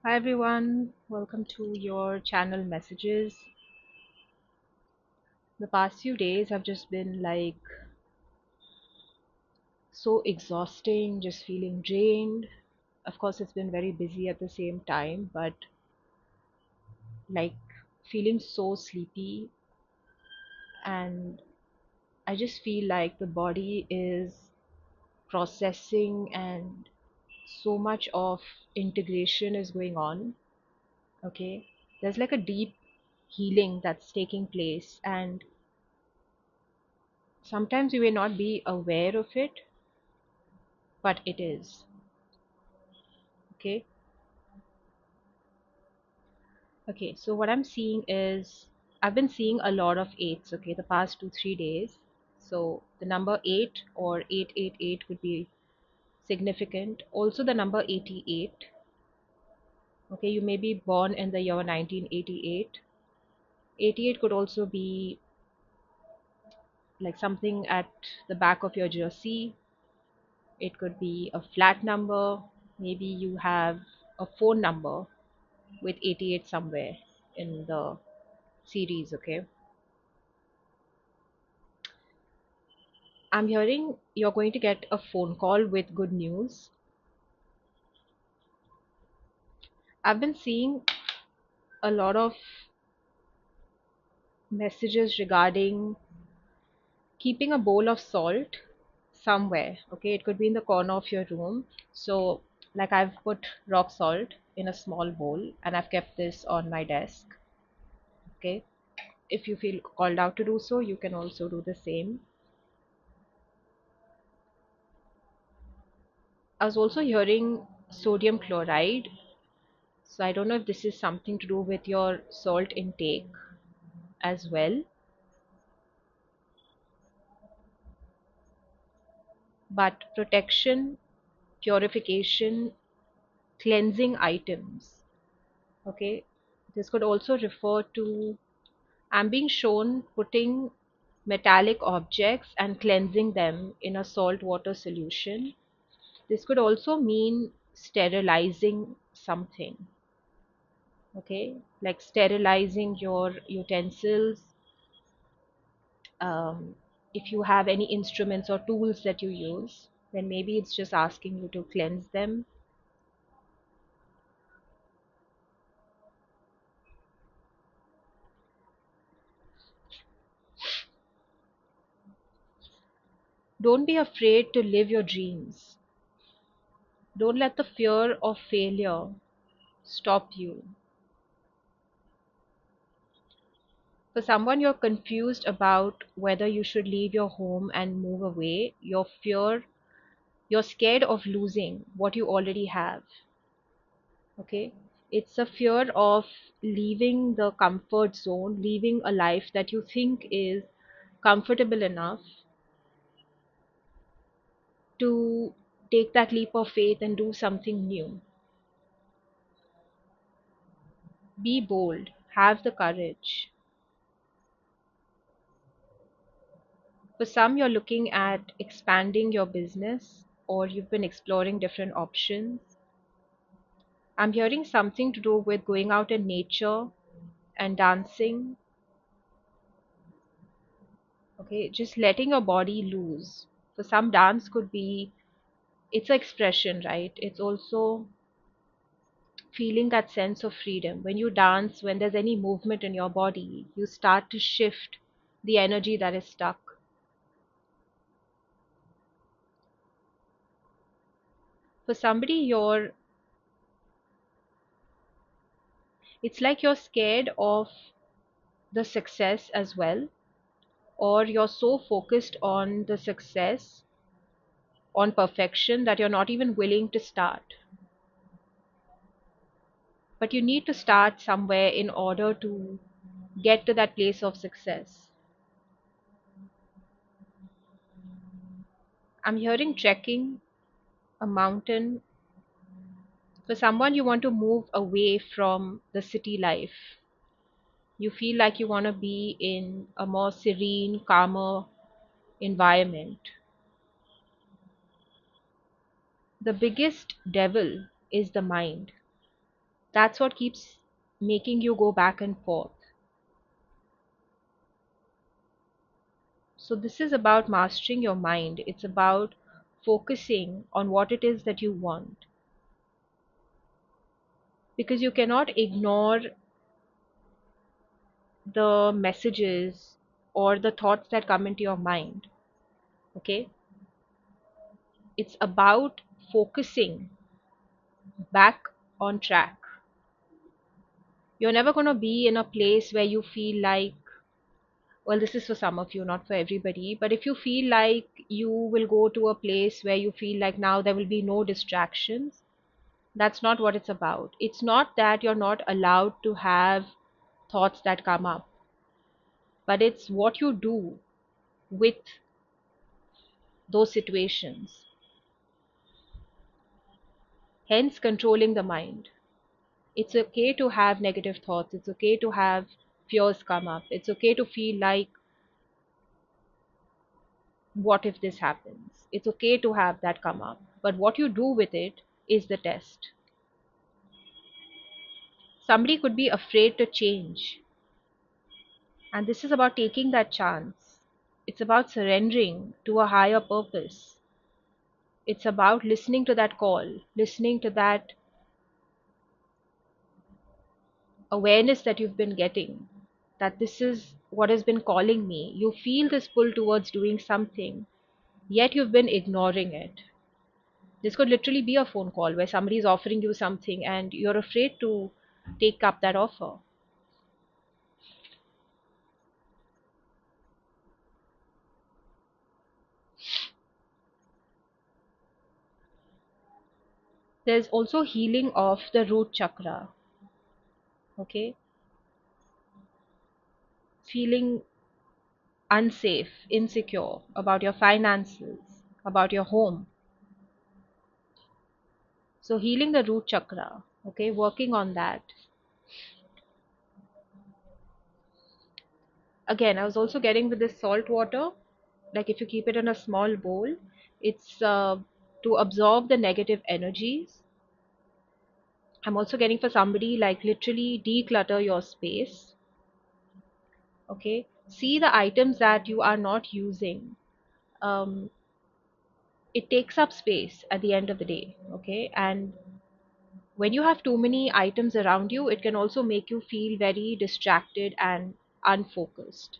Hi everyone, welcome to your channel messages. The past few days have just been like so exhausting, just feeling drained. Of course, it's been very busy at the same time, but like feeling so sleepy, and I just feel like the body is processing and so much of integration is going on. Okay, there's like a deep healing that's taking place, and sometimes you may not be aware of it, but it is. Okay. Okay, so what I'm seeing is I've been seeing a lot of eights, okay, the past 2 3 days. So the number 8 or 888 would be significant. Also the number 88. Okay, you may be born in the year 1988. 88 could also be like something at the back of your jersey. It could be a flat number. Maybe you have a phone number with 88 somewhere in the series, okay? I'm hearing you're going to get a phone call with good news. I've been seeing a lot of messages regarding keeping a bowl of salt somewhere. Okay, it could be in the corner of your room. So, like I've put rock salt in a small bowl and I've kept this on my desk. Okay, if you feel called out to do so, you can also do the same. I was also hearing sodium chloride. So, I don't know if this is something to do with your salt intake as well. But protection, purification, cleansing items. Okay, this could also refer to I'm being shown putting metallic objects and cleansing them in a salt water solution. This could also mean sterilizing something. Okay, like sterilizing your utensils. Um, if you have any instruments or tools that you use, then maybe it's just asking you to cleanse them. Don't be afraid to live your dreams. Don't let the fear of failure stop you. For someone you're confused about whether you should leave your home and move away, you're scared of losing what you already have. Okay? It's a fear of leaving the comfort zone, leaving a life that you think is comfortable enough to take that leap of faith and do something new. Be bold, have the courage. For some, you're looking at expanding your business or you've been exploring different options. I'm hearing something to do with going out in nature and dancing. Okay, just letting your body loose. For some, dance could be it's an expression, right? It's also feeling that sense of freedom. When you dance, when there's any movement in your body, you start to shift the energy that is stuck. For somebody, it's like you're scared of the success as well, or you're so focused on the success, on perfection, that you're not even willing to start. But you need to start somewhere in order to get to that place of success. I'm hearing trekking, a mountain. For someone, you want to move away from the city life. You feel like you want to be in a more serene, calmer environment. The biggest devil is the mind. That's what keeps making you go back and forth. So, this is about mastering your mind. It's about focusing on what it is that you want. Because you cannot ignore the messages or the thoughts that come into your mind. Okay? It's about focusing back on track. You're never going to be in a place where you feel like, well, this is for some of you, not for everybody, but if you feel like you will go to a place where you feel like now there will be no distractions, that's not what it's about. It's not that you're not allowed to have thoughts that come up, but it's what you do with those situations, hence controlling the mind. It's okay to have negative thoughts, it's okay to have fears come up, it's okay to feel like, what if this happens? It's okay to have that come up, but what you do with it is the test. Somebody could be afraid to change, and this is about taking that chance. It's about surrendering to a higher purpose. It's about listening to that call, listening to that awareness that you've been getting, that this is what has been calling me. You feel this pull towards doing something, yet you've been ignoring it. This could literally be a phone call where somebody is offering you something and you're afraid to take up that offer. There's also healing of the root chakra, okay? Feeling unsafe, insecure about your finances, about your home. So, healing the root chakra, okay? Working on that. Again, I was also getting with this salt water, like if you keep it in a small bowl, it's to absorb the negative energies. I'm also getting for somebody like literally declutter your space. Okay, see the items that you are not using. um, it takes up space at the end of the day. Okay, and when you have too many items around you, it can also make you feel very distracted and unfocused.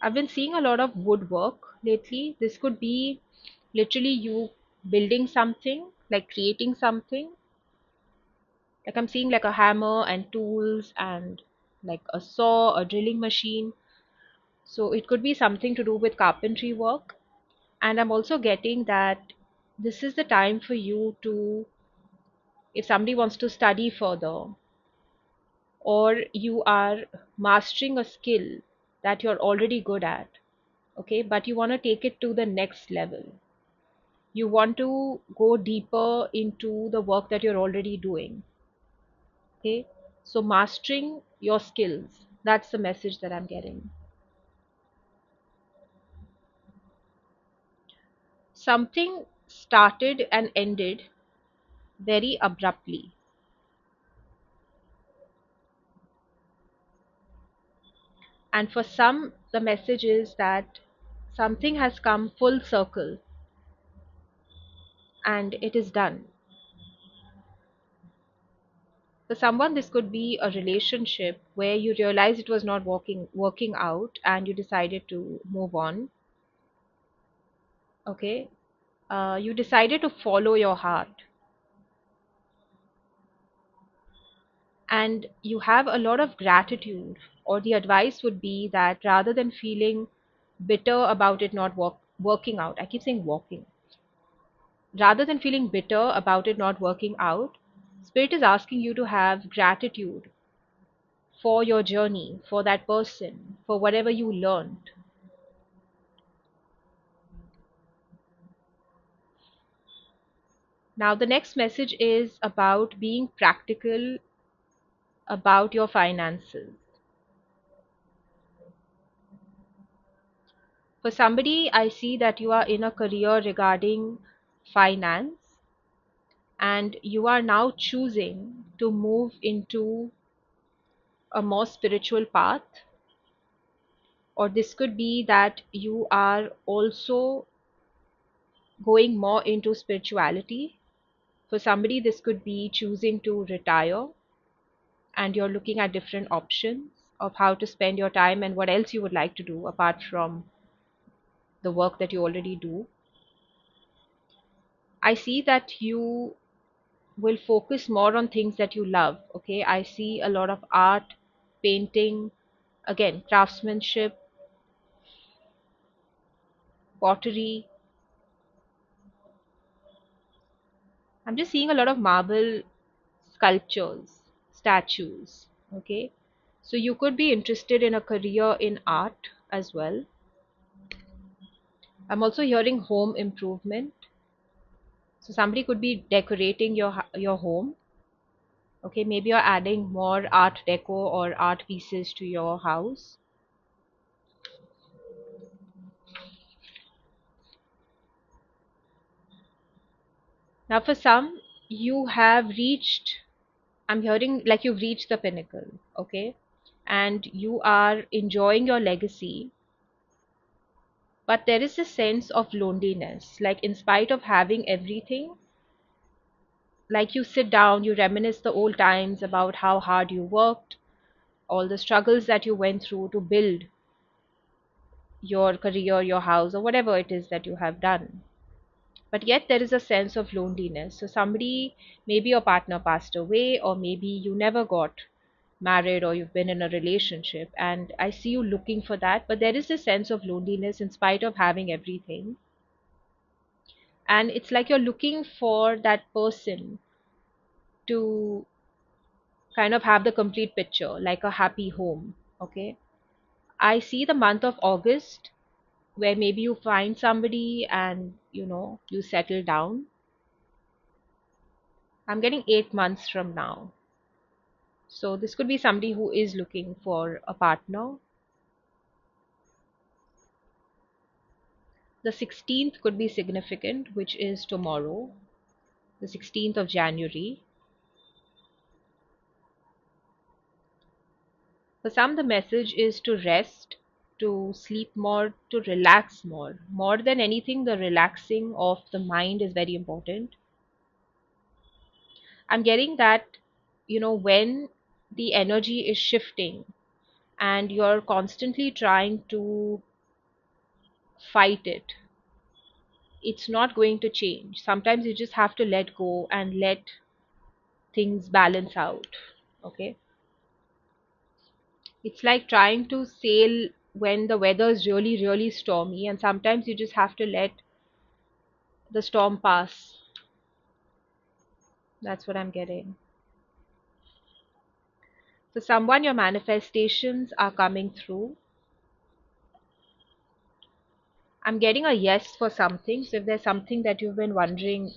I've been seeing a lot of woodwork lately. This could be literally you building something, like creating something. Like I'm seeing like a hammer and tools and like a saw, a drilling machine. So it could be something to do with carpentry work. And I'm also getting that this is the time for you to, if somebody wants to study further, or you are mastering a skill that you're already good at, okay, but you want to take it to the next level. You want to go deeper into the work that you're already doing. Okay, so mastering your skills, that's the message that I'm getting. Something started and ended very abruptly, and for some the message is that something has come full circle and it is done. For someone this could be a relationship where you realize it was not working out and you decided to move on. Okay, you decided to follow your heart, and you have a lot of gratitude, or the advice would be that rather than feeling bitter about it not working out, I keep saying walking, rather than feeling bitter about it not working out, spirit is asking you to have gratitude for your journey, for that person, for whatever you learned. Now the next message is about being practical about your finances. For somebody, I see that you are in a career regarding finance, and you are now choosing to move into a more spiritual path, or this could be that you are also going more into spirituality. For somebody, this could be choosing to retire, and you're looking at different options of how to spend your time and what else you would like to do apart from the work that you already do. I see that you will focus more on things that you love. Okay, I see a lot of art, painting, again, craftsmanship, pottery. I'm just seeing a lot of marble sculptures, statues. Okay, so you could be interested in a career in art as well. I'm also hearing home improvement. So somebody could be decorating your home. Okay, maybe you're adding more art deco or art pieces to your house. Now, for some, you have reached, I'm hearing like you've reached the pinnacle, okay? And you are enjoying your legacy, but there is a sense of loneliness. Like, in spite of having everything, like you sit down, you reminisce the old times about how hard you worked, all the struggles that you went through to build your career, your house, or whatever it is that you have done. But yet there is a sense of loneliness. So somebody, maybe your partner passed away, or maybe you never got married, or you've been in a relationship, and I see you looking for that, but there is a sense of loneliness in spite of having everything. And it's like you're looking for that person to kind of have the complete picture, like a happy home. Okay, I see the month of August where maybe you find somebody and you settle down. I'm getting 8 months from now. So this could be somebody who is looking for a partner. The 16th could be significant, which is tomorrow, the 16th of January. For some, the message is to rest, to sleep more, to relax more. More than anything, the relaxing of the mind is very important. I'm getting that, when the energy is shifting and you're constantly trying to fight it, it's not going to change. Sometimes you just have to let go and let things balance out. Okay, it's like trying to sail when the weather is really really stormy, and sometimes you just have to let the storm pass. That's what I'm getting. For someone, your manifestations are coming through. I'm getting a yes for something. So if there's something that you've been wondering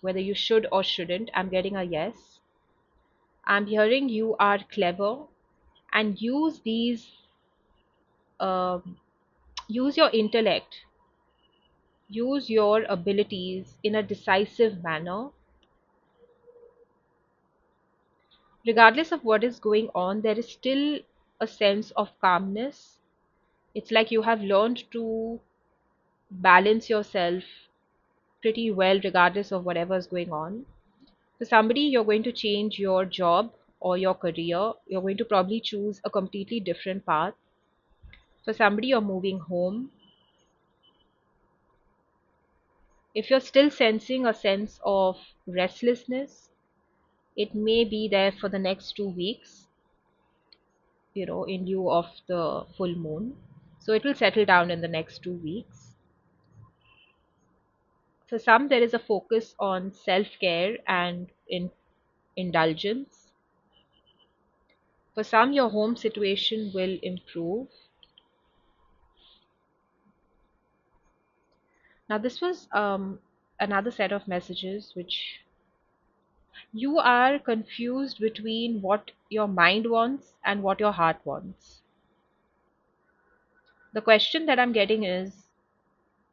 whether you should or shouldn't, I'm getting a yes. I'm hearing you are clever, and um, use your intellect, use your abilities in a decisive manner. Regardless of what is going on, there is still a sense of calmness. It's like you have learned to balance yourself pretty well, regardless of whatever is going on. For somebody, you're going to change your job or your career. You're going to probably choose a completely different path. For somebody, you're moving home. If you're still sensing a sense of restlessness, it may be there for the next 2 weeks, in lieu of the full moon. So it will settle down in the next 2 weeks. For some, there is a focus on self care and indulgence. For some, your home situation will improve. Now, this was another set of messages which you are confused between what your mind wants and what your heart wants. The question that I'm getting is,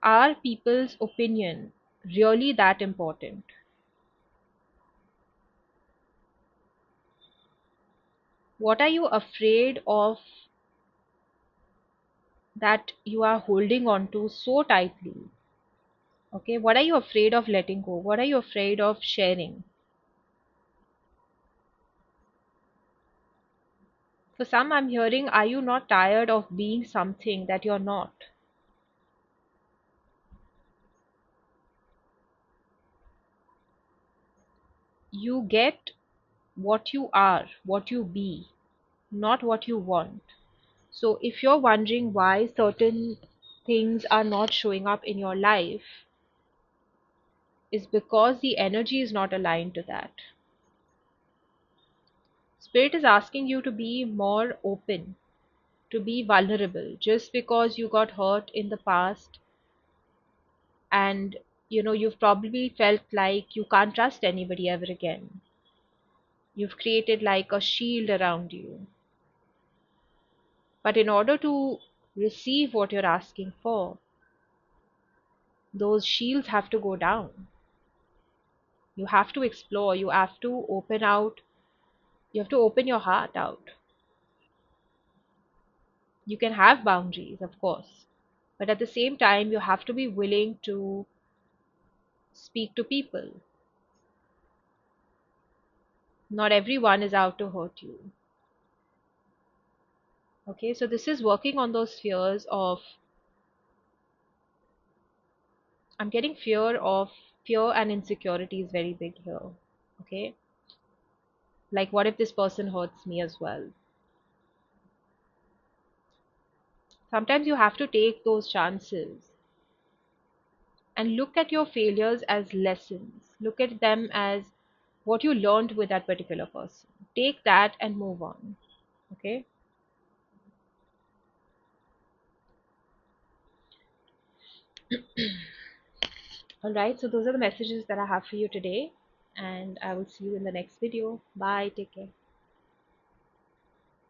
are people's opinion really that important? What are you afraid of that you are holding on to so tightly? Okay, what are you afraid of letting go? What are you afraid of sharing? For some, I'm hearing, are you not tired of being something that you're not? You get what you are, what you be, not what you want. So if you're wondering why certain things are not showing up in your life, is because the energy is not aligned to that. Spirit is asking you to be more open, to be vulnerable. Just because you got hurt in the past and you've probably felt like you can't trust anybody ever again. You've created like a shield around you. But in order to receive what you're asking for, those shields have to go down. You have to explore, you have to open out, you have to open your heart out. You can have boundaries, of course, but at the same time, you have to be willing to speak to people. Not everyone is out to hurt you. Okay, so this is working on those fears of, I'm getting fear and insecurity is very big here. Okay, like what if this person hurts me as well? Sometimes you have to take those chances and look at your failures as lessons. Look at them as what you learned with that particular person. Take that and move on. Okay. All right. So those are the messages that I have for you today. And I will see you in the next video. Bye. Take care.